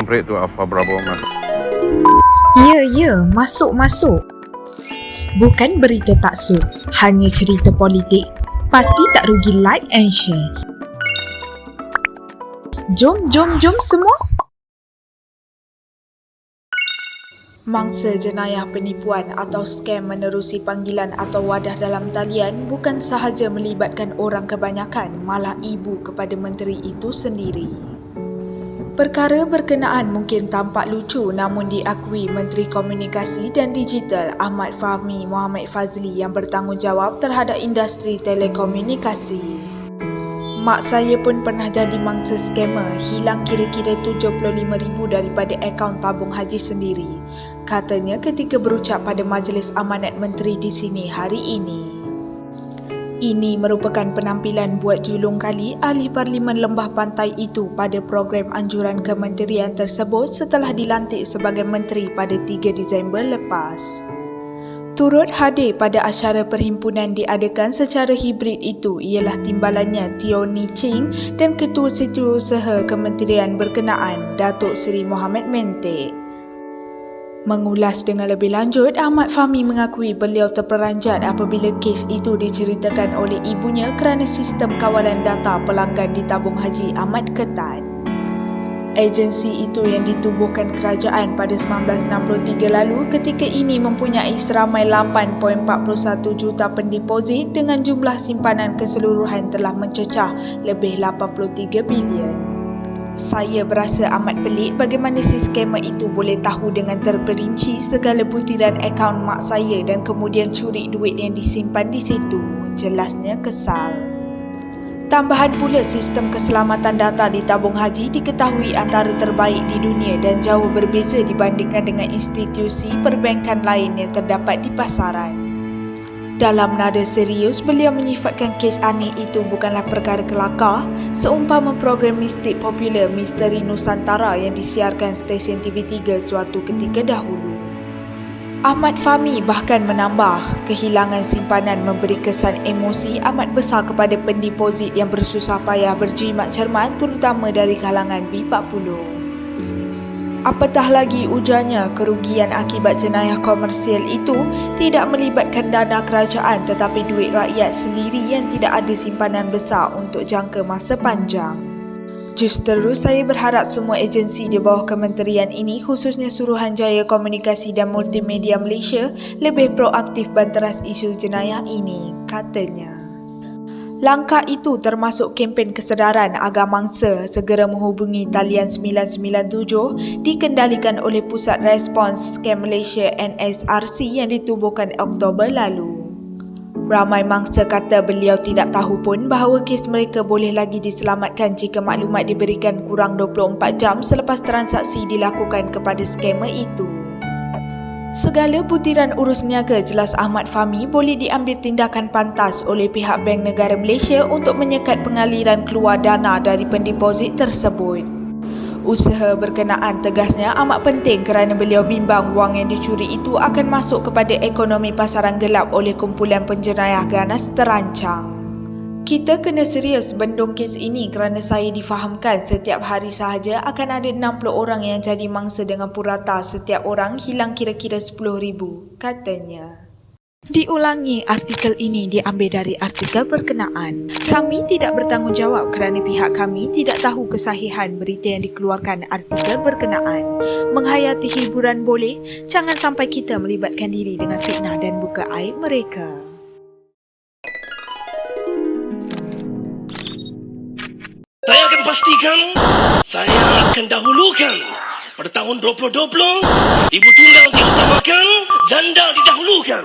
Break to Alpha Bravo masuk. Ya, masuk. Bukan berita taksub, hanya cerita politik. Pasti tak rugi like and share. Jom semua. Mangsa jenayah penipuan atau skam menerusi panggilan atau wadah dalam talian bukan sahaja melibatkan orang kebanyakan, malah ibu kepada menteri itu sendiri. Perkara berkenaan mungkin tampak lucu, namun diakui Menteri Komunikasi dan Digital Ahmad Fahmi Mohamed Fazli yang bertanggungjawab terhadap industri telekomunikasi. Mak saya pun pernah jadi mangsa skamer, hilang kira-kira 75,000 daripada akaun tabung haji sendiri, katanya ketika berucap pada Majlis Amanat Menteri di sini hari ini. Ini merupakan penampilan buat julung kali Ahli Parlimen Lembah Pantai itu pada program anjuran kementerian tersebut setelah dilantik sebagai menteri pada 3 Disember lepas. Turut hadir pada acara perhimpunan diadakan secara hibrid itu ialah timbalannya Teo Ni Ching dan Ketua Setiausaha Kementerian berkenaan Datuk Seri Mohamed Mentek. Mengulas dengan lebih lanjut, Ahmad Fahmi mengakui beliau terperanjat apabila kes itu diceritakan oleh ibunya kerana sistem kawalan data pelanggan di tabung haji amat ketat. Agensi itu yang ditubuhkan kerajaan pada 1963 lalu ketika ini mempunyai seramai 8.41 juta pendeposit dengan jumlah simpanan keseluruhan telah mencecah lebih 83 bilion. Saya berasa amat pelik bagaimana si skamer itu boleh tahu dengan terperinci segala butiran akaun mak saya dan kemudian curi duit yang disimpan di situ. Jelasnya kesal. Tambahan pula, sistem keselamatan data di tabung haji diketahui antara terbaik di dunia dan jauh berbeza dibandingkan dengan institusi perbankan lain yang terdapat di pasaran. Dalam nada serius, beliau menyifatkan kes aneh itu bukanlah perkara kelakar, seumpama program mistik popular Misteri Nusantara yang disiarkan stesen TV3 suatu ketika dahulu. Ahmad Fahmi bahkan menambah, kehilangan simpanan memberi kesan emosi amat besar kepada pendeposit yang bersusah payah berjimat cermat terutama dari kalangan B40. Apatah lagi ujarnya, kerugian akibat jenayah komersial itu tidak melibatkan dana kerajaan tetapi duit rakyat sendiri yang tidak ada simpanan besar untuk jangka masa panjang. Justeru saya berharap semua agensi di bawah kementerian ini khususnya Suruhanjaya Komunikasi dan Multimedia Malaysia lebih proaktif banteras isu jenayah ini, katanya. Langkah itu termasuk kempen kesedaran agar mangsa segera menghubungi talian 997 dikendalikan oleh Pusat Respons Scam Malaysia NSRC yang ditubuhkan Oktober lalu. Ramai mangsa kata beliau tidak tahu pun bahawa kes mereka boleh lagi diselamatkan jika maklumat diberikan kurang 24 jam selepas transaksi dilakukan kepada skamer itu. Segala butiran urus niaga, jelas Ahmad Fahmi, boleh diambil tindakan pantas oleh pihak Bank Negara Malaysia untuk menyekat pengaliran keluar dana dari pendeposit tersebut. Usaha berkenaan, tegasnya, amat penting kerana beliau bimbang wang yang dicuri itu akan masuk kepada ekonomi pasaran gelap oleh kumpulan penjenayah ganas terancang. Kita kena serius bendung kes ini kerana saya difahamkan setiap hari sahaja akan ada 60 orang yang jadi mangsa dengan purata setiap orang hilang kira-kira 10,000, katanya. Diulangi, artikel ini diambil dari artikel berkenaan. Kami tidak bertanggungjawab kerana pihak kami tidak tahu kesahihan berita yang dikeluarkan artikel berkenaan. Menghayati hiburan boleh, jangan sampai kita melibatkan diri dengan fitnah dan buka aib mereka. Saya akan pastikan, saya akan dahulukan. Pada tahun 2020, ibu tunggal diutamakan, janda didahulukan.